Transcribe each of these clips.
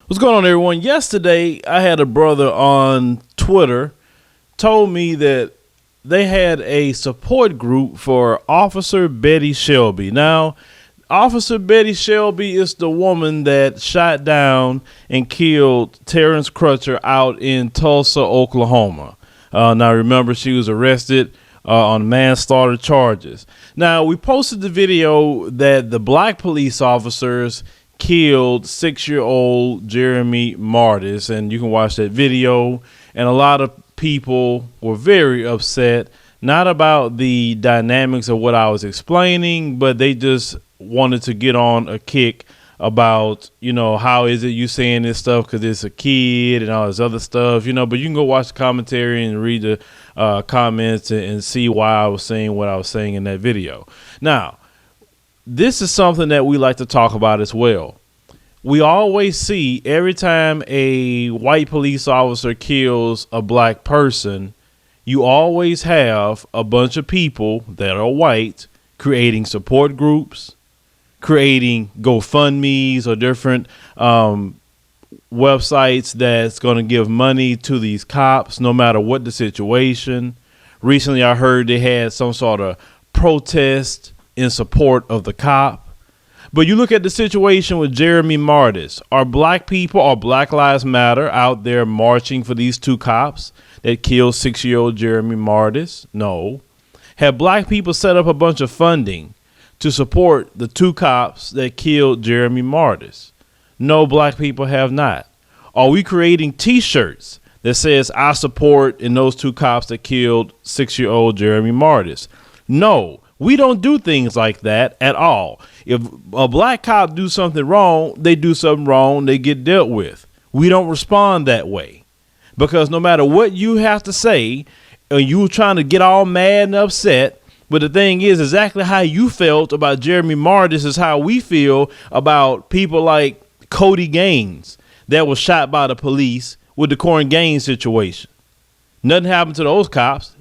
What's going on, everyone? Yesterday, I had a brother on Twitter told me that they had a support group for Officer Betty Shelby. Now, Officer Betty Shelby is the woman that shot down and killed Terrence Crutcher out in Tulsa, Oklahoma. Now, remember, she was arrested on manslaughter charges. Now, we posted the video that the black police officers killed 6-year-old Jeremy Martis, and you can watch that video. And a lot of people were very upset, not about the dynamics of what I was explaining, but they just wanted to get on a kick about, how is it you saying this stuff because it's a kid and all this other stuff, but you can go watch the commentary and read the comments and see why I was saying what I was saying in that video. Now, this is something that we like to talk about as well. We always see every time a white police officer kills a black person, you always have a bunch of people that are white creating support groups, creating GoFundMes or different websites that's going to give money to these cops no matter what the situation. Recently, I heard they had some sort of protest in support of the cop. But you look at the situation with Jeremy Martis. Are black people or Black Lives Matter out there marching for these two cops that killed 6-year-old Jeremy Martis? No. Have black people set up a bunch of funding to support the two cops that killed Jeremy Martis? No, black people have not. Are we creating T-shirts that says I support in those two cops that killed 6-year-old Jeremy Martis? No. We don't do things like that at all. If a black cop do something wrong, they do something wrong, they get dealt with. We don't respond that way. Because no matter what you have to say, you trying to get all mad and upset, but the thing is, exactly how you felt about Jeremy Martis is how we feel about people like Cody Gaines that was shot by the police with the Corn Gaines situation. Nothing happened to those cops.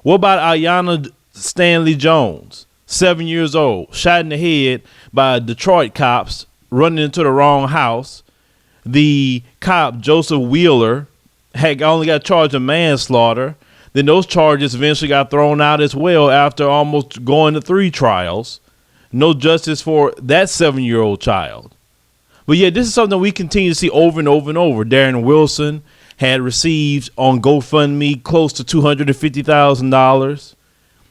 What about Ayanna Stanley Jones, 7 years old, shot in the head by Detroit cops running into the wrong house? The cop, Joseph Wheeler, had only got charged of manslaughter. Then those charges eventually got thrown out as well after almost going to 3 trials. No justice for that 7-year-old child. But yeah, this is something we continue to see over and over and over. Darren Wilson had received on GoFundMe close to $250,000.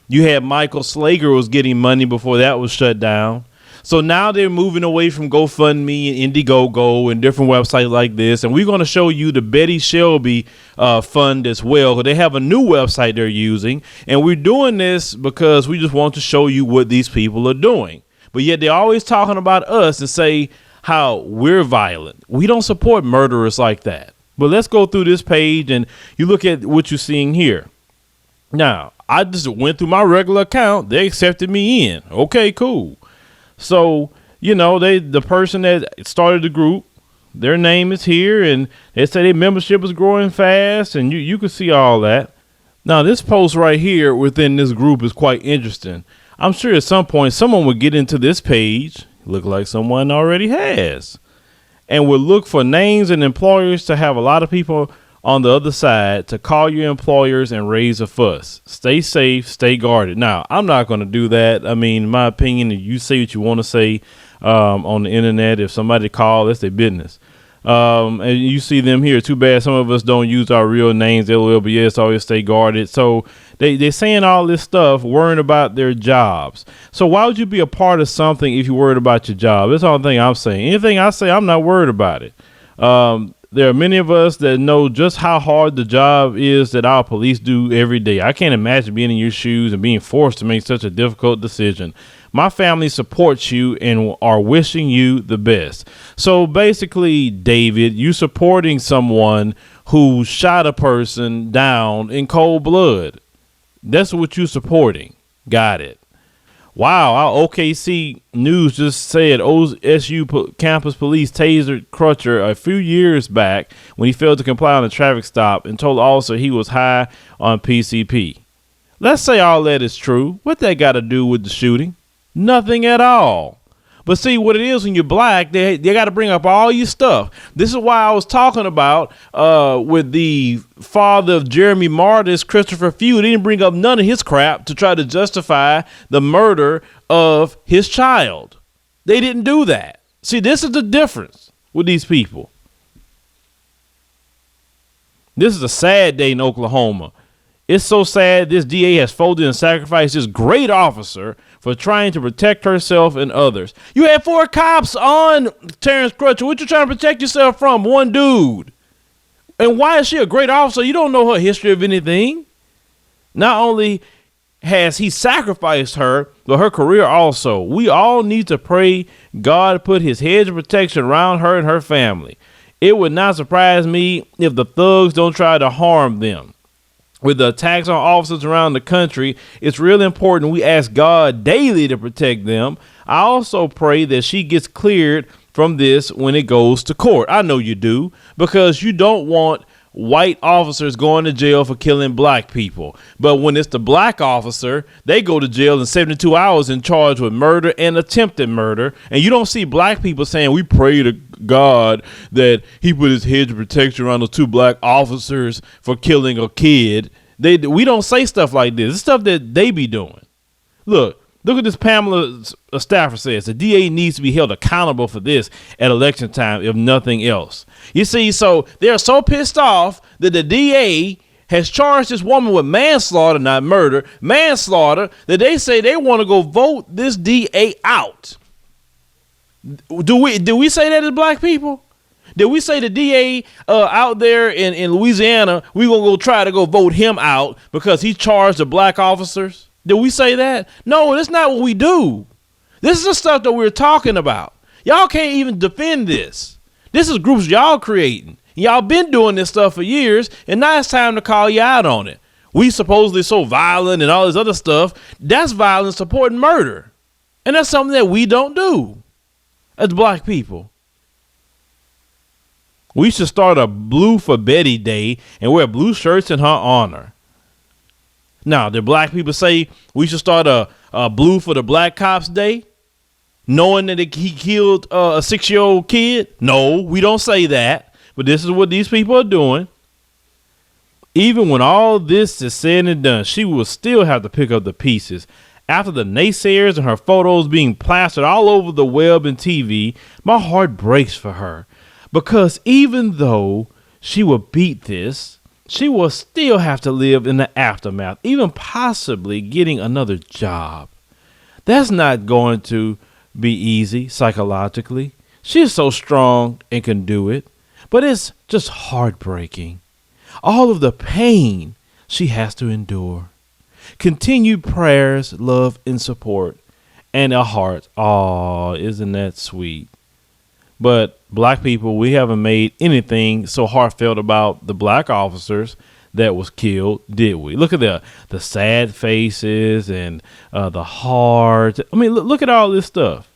You had Michael Slager was getting money before that was shut down. So now they're moving away from GoFundMe and Indiegogo and different websites like this. And we're going to show you the Betty Shelby fund as well. They have a new website they're using. And we're doing this because we just want to show you what these people are doing. But yet they're always talking about us and say how we're violent. We don't support murderers like that. But let's go through this page and you look at what you're seeing here. Now, I just went through my regular account. They accepted me in. Okay, cool. So, the person that started the group, their name is here, and they say their membership is growing fast, and you can see all that. Now, this post right here within this group is quite interesting. I'm sure at some point someone would get into this page, look like someone already has, and would look for names and employers to have a lot of people on the other side to call your employers and raise a fuss. Stay safe, stay guarded. Now, I'm not going to do that. I mean, in my opinion, you say what you want to say on the internet. If somebody calls, that's their business. And you see them here. Too bad some of us don't use our real names. LOL, but yes, always stay guarded. So they're saying all this stuff, worrying about their jobs. So why would you be a part of something if you're worried about your job? That's the only thing I'm saying. Anything I say, I'm not worried about it. There are many of us that know just how hard the job is that our police do every day. I can't imagine being in your shoes and being forced to make such a difficult decision. My family supports you and are wishing you the best. So basically, David, you supporting someone who shot a person down in cold blood. That's what you're supporting. Got it. Wow, our OKC News just said OSU campus police tasered Crutcher a few years back when he failed to comply on a traffic stop and told the officer he was high on PCP. Let's say all that is true. What that got to do with the shooting? Nothing at all. But see what it is when you're black, they got to bring up all your stuff. This is why I was talking about with the father of Jeremy Martis, Christopher Few. They didn't bring up none of his crap to try to justify the murder of his child. They didn't do that. See, this is the difference with these people. This is a sad day in Oklahoma. It's so sad this DA has folded and sacrificed this great officer for trying to protect herself and others. You had 4 cops on Terrence Crutcher. What you trying to protect yourself from? One dude. And why is she a great officer? You don't know her history of anything. Not only has he sacrificed her, but her career also. We all need to pray God put his hedge of protection around her and her family. It would not surprise me if the thugs don't try to harm them. With the attacks on officers around the country, it's really important we ask God daily to protect them. I also pray that she gets cleared from this when it goes to court. I know you do, because you don't want white officers going to jail for killing black people. But when it's the black officer, they go to jail in 72 hours and charged with murder and attempted murder. And you don't see black people saying, we pray to God that he put his hedge of protection around those 2 black officers for killing a kid. We don't say stuff like this. It's stuff that they be doing. Look what this Pamela Stafford says. The DA needs to be held accountable for this at election time, if nothing else. You see, so they're so pissed off that the DA has charged this woman with manslaughter, not murder, manslaughter, that they say they want to go vote this DA out. Do we say that as black people? Did we say the DA out there in Louisiana, we gonna go try to go vote him out because he charged the black officers? Did we say that? No, that's not what we do. This is the stuff that we're talking about. Y'all can't even defend this. This is groups y'all creating. Y'all been doing this stuff for years, and now it's time to call you out on it. We supposedly so violent and all this other stuff. That's violence supporting murder. And that's something that we don't do as black people. We should start a Blue for Betty Day and wear blue shirts in her honor. Now, did black people say we should start a Blue for the Black Cops Day, knowing that he killed a 6-year-old kid? No, we don't say that. But this is what these people are doing. Even when all this is said and done, she will still have to pick up the pieces. After the naysayers and her photos being plastered all over the web and TV, my heart breaks for her. Because even though she will beat this, she will still have to live in the aftermath, even possibly getting another job. That's not going to be easy psychologically. She's so strong and can do it, but it's just heartbreaking. All of the pain she has to endure. Continued prayers, love, and support, and a heart. Oh, isn't that sweet? But black people, we haven't made anything so heartfelt about the black officers that was killed, did we? Look at the sad faces and the heart. I mean, look at all this stuff.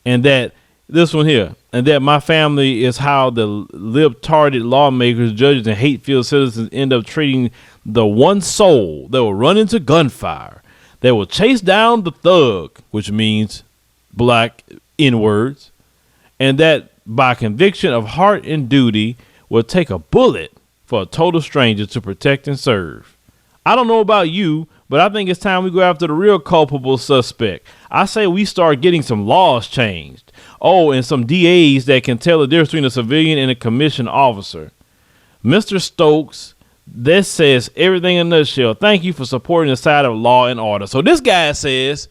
And that this one here, and that my family is how the libtarded lawmakers, judges, and hate-filled citizens end up treating the one soul that will run into gunfire, that will chase down the thug, which means black N-words, and that by conviction of heart and duty will take a bullet for a total stranger to protect and serve. I don't know about you, but I think it's time we go after the real culpable suspect. I say we start getting some laws changed. Oh, and some DAs that can tell the difference between a civilian and a commissioned officer. Mr. Stokes, this says everything in a nutshell. Thank you for supporting the side of law and order. So this guy says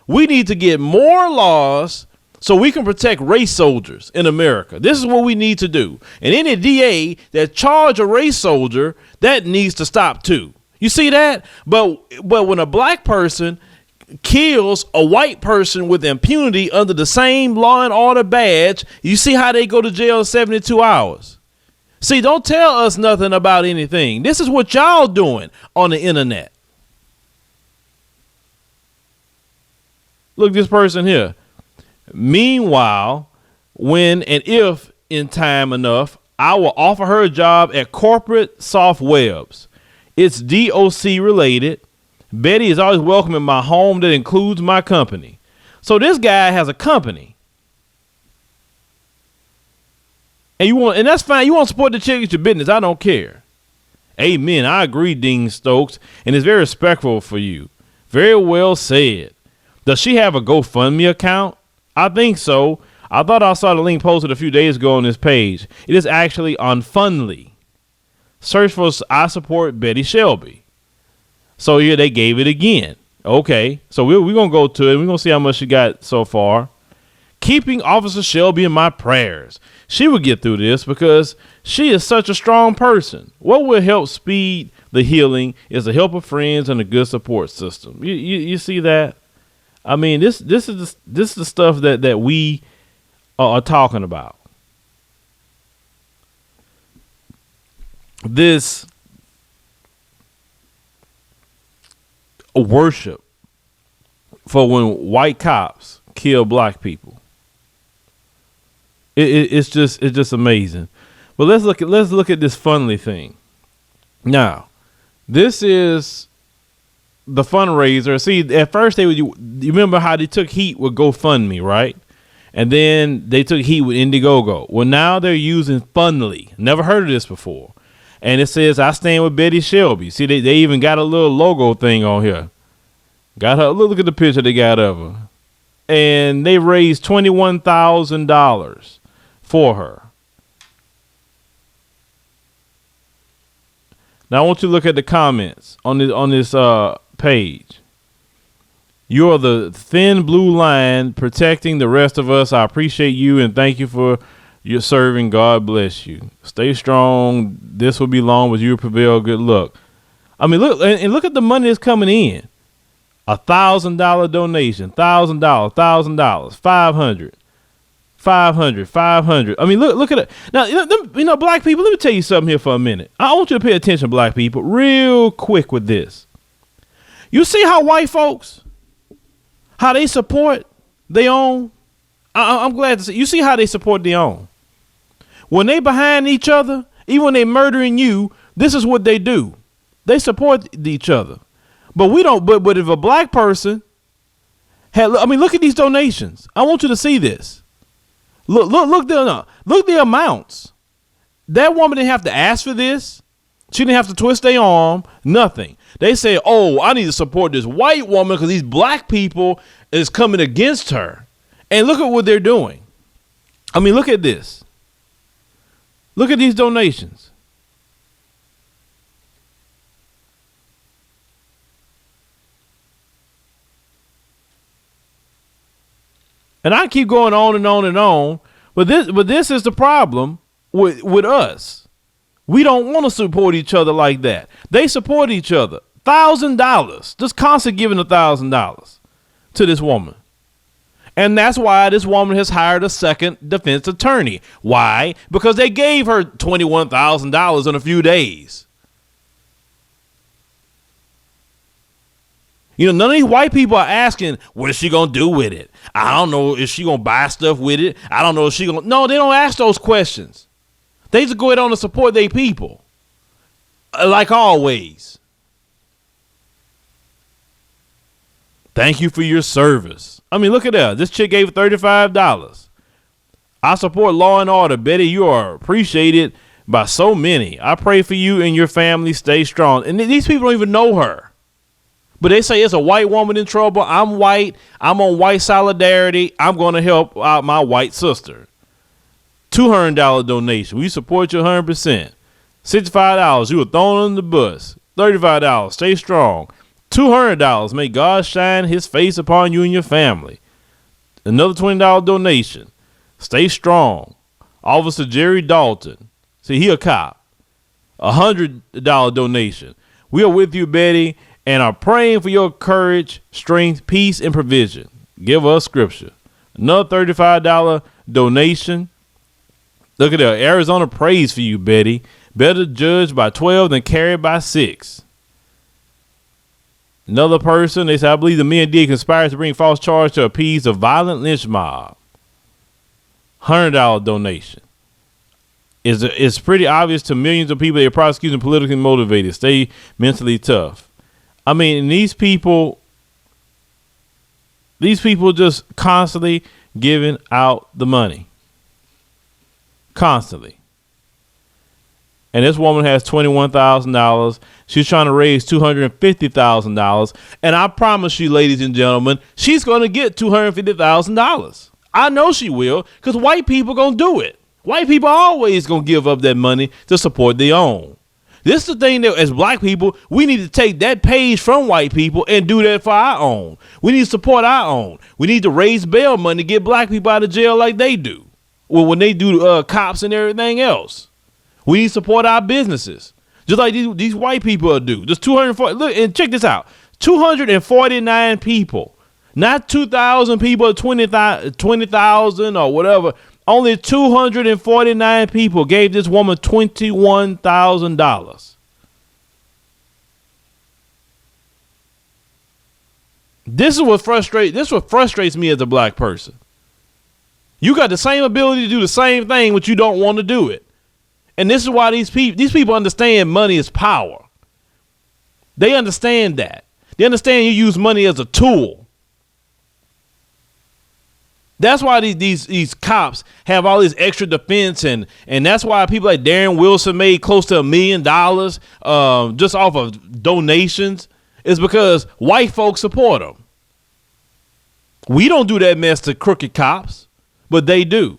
we need to get more laws so we can protect race soldiers in America. This is what we need to do. And any DA that charge a race soldier, that needs to stop too. You see that? But when a black person kills a white person with impunity under the same law and order badge, you see how they go to jail in 72 hours. See, don't tell us nothing about anything. This is what y'all doing on the internet. Look, this person here. Meanwhile, when and if in time enough, I will offer her a job at Corporate Soft Webs. It's DOC related. Betty is always welcome in my home that includes my company. So this guy has a company. And that's fine. You want to support the chick, it's your business. I don't care. Amen. I agree, Dean Stokes. And it's very respectful for you. Very well said. Does she have a GoFundMe account? I think so. I thought I saw the link posted a few days ago on this page. It is actually on Fundly. Search for I support Betty Shelby. So yeah, they gave it again. Okay. So we're going to go to it. We're going to see how much she got so far. Keeping Officer Shelby in my prayers. She will get through this because she is such a strong person. What will help speed the healing is the help of friends and a good support system. You see that? I mean, this is the stuff that we are talking about. This worship for when white cops kill black people. It's just amazing. But let's look at this Fundly thing. Now, this is the fundraiser. See, at first you remember how they took heat with GoFundMe, right? And then they took heat with Indiegogo. Well, now they're using Fundly. Never heard of this before. And it says, I stand with Betty Shelby. See, they even got a little logo thing on here. Got her. Look at the picture they got of her. And they raised $21,000 for her. Now I want you to look at the comments on this page. You are the thin blue line protecting the rest of us. I appreciate you and thank you for your serving. God bless you. Stay strong. This will be long, but you will prevail. Good luck. I mean, look at the money that's coming in. $1,000 donation, $1,000, $500. 500. I mean, look at it. Now, black people, let me tell you something here for a minute. I want you to pay attention, black people, real quick with this. You see how white folks, how they support their own? I'm glad to see. You see how they support their own? When they behind each other, even when they murdering you, this is what they do. They support each other. But we don't. But if a black person had, I mean, look at these donations. I want you to see this. Look the amounts. That woman didn't have to ask for this. She didn't have to twist their arm. Nothing. They say, oh, I need to support this white woman because these black people is coming against her. And look at what they're doing. I mean, look at this. Look at these donations. And I keep going on and on and on, but this is the problem with us. We don't want to support each other like that. They support each other. $1,000, just constantly giving $1,000 to this woman. And that's why this woman has hired a second defense attorney. Why? Because they gave her $21,000 in a few days. You know, none of these white people are asking, what is she going to do with it? I don't know. Is she going to buy stuff with it? I don't know if she going to. No, they don't ask those questions. They just go ahead on and support their people. Like always. Thank you for your service. I mean, look at that. This chick gave $35. I support law and order. Betty, you are appreciated by so many. I pray for you and your family. Stay strong. And these people don't even know her. But they say it's a white woman in trouble. I'm white. I'm on white solidarity. I'm going to help out my white sister. $200 donation. We support you 100%. $65. You were thrown on the bus. $35. Stay strong. $200. May God shine his face upon you and your family. Another $20 donation. Stay strong. Officer Jerry Dalton. See, he a cop. $100 donation. We are with you, Betty, and are praying for your courage, strength, peace, and provision. Give us scripture. Another $35 donation. Look at that. Arizona prays for you, Betty. Better judged by 12 than carried by 6. Another person, they say, I believe the men did conspire to bring false charge to appease a violent lynch mob. $100 donation. It's pretty obvious to millions of people they're prosecuting politically motivated. Stay mentally tough. I mean, these people, These people just constantly giving out the money. Constantly. And this woman has $21,000. She's trying to raise $250,000. And I promise you, ladies and gentlemen, she's going to get $250,000. I know she will, because white people going to do it. White people always going to give up that money to support their own. This is the thing that as black people, we need to take that page from white people and do that for our own. We need to support our own. We need to raise bail money to get black people out of jail like they do. Well, when they do cops and everything else. We need to support our businesses, just like these white people do. Just 240. Look, and check this out: 249 people, not 2,000 people, 20,000 or whatever. Only 249 people gave this woman $21,000. This is what frustrates me as a black person. You got the same ability to do the same thing, but you don't want to do it. And this is why these people understand money is power. They understand that. They understand you use money as a tool. That's why these cops have all this extra defense, and that's why people like Darren Wilson made close to $1 million just off of donations. Is because white folks support them. We don't do that mess to crooked cops, but they do.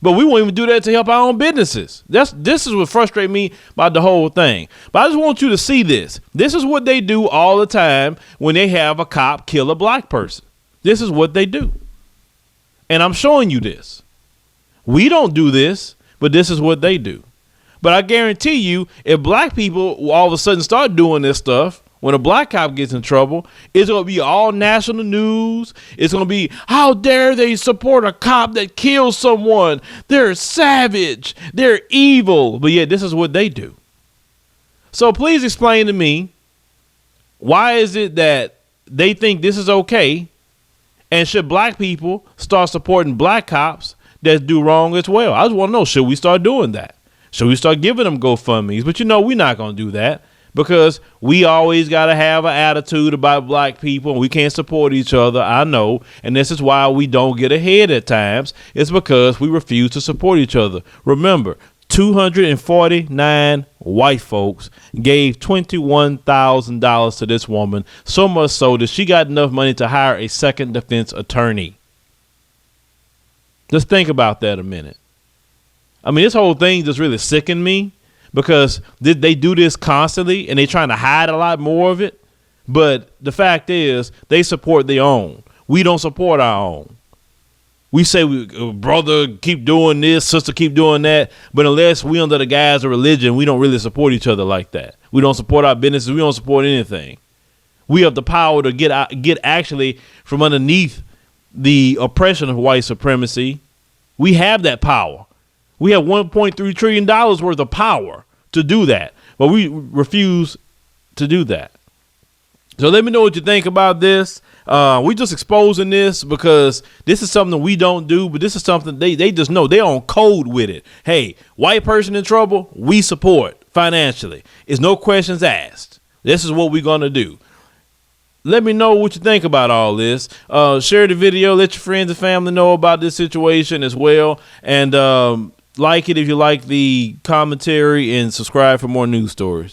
But we won't even do that to help our own businesses. This is what frustrates me about the whole thing. But I just want you to see this. This is what they do all the time when they have a cop kill a black person. This is what they do. And I'm showing you this. We don't do this, but this is what they do. But I guarantee you, if black people all of a sudden start doing this stuff, when a black cop gets in trouble, it's going to be all national news. It's going to be, how dare they support a cop that kills someone? They're savage. They're evil. But yet this is what they do. So please explain to me, why is it that they think this is okay? And should black people start supporting black cops that do wrong as well? I just want to know, should we start doing that? Should we start giving them GoFundMes? But we're not going to do that. Because we always got to have an attitude about black people, and we can't support each other. I know. And this is why we don't get ahead at times. It's because we refuse to support each other. Remember, 249 white folks gave $21,000 to this woman, so much so that she got enough money to hire a second defense attorney. Just think about that a minute. I mean, this whole thing just really sickened me. Because they do this constantly and they trying to hide a lot more of it. But the fact is, they support their own. We don't support our own. We say, brother, keep doing this, sister, keep doing that. But unless we under the guise of religion, we don't really support each other like that. We don't support our businesses. We don't support anything. We have the power to get actually from underneath the oppression of white supremacy. We have that power. We have $1.3 trillion worth of power to do that, but we refuse to do that. So let me know what you think about this. We just exposing this because this is something we don't do, but this is something they just know. They're on code with it. Hey, white person in trouble, we support financially. It's no questions asked. This is what we're going to do. Let me know what you think about all this. Share the video. Let your friends and family know about this situation as well. And like it if you like the commentary, and subscribe for more news stories.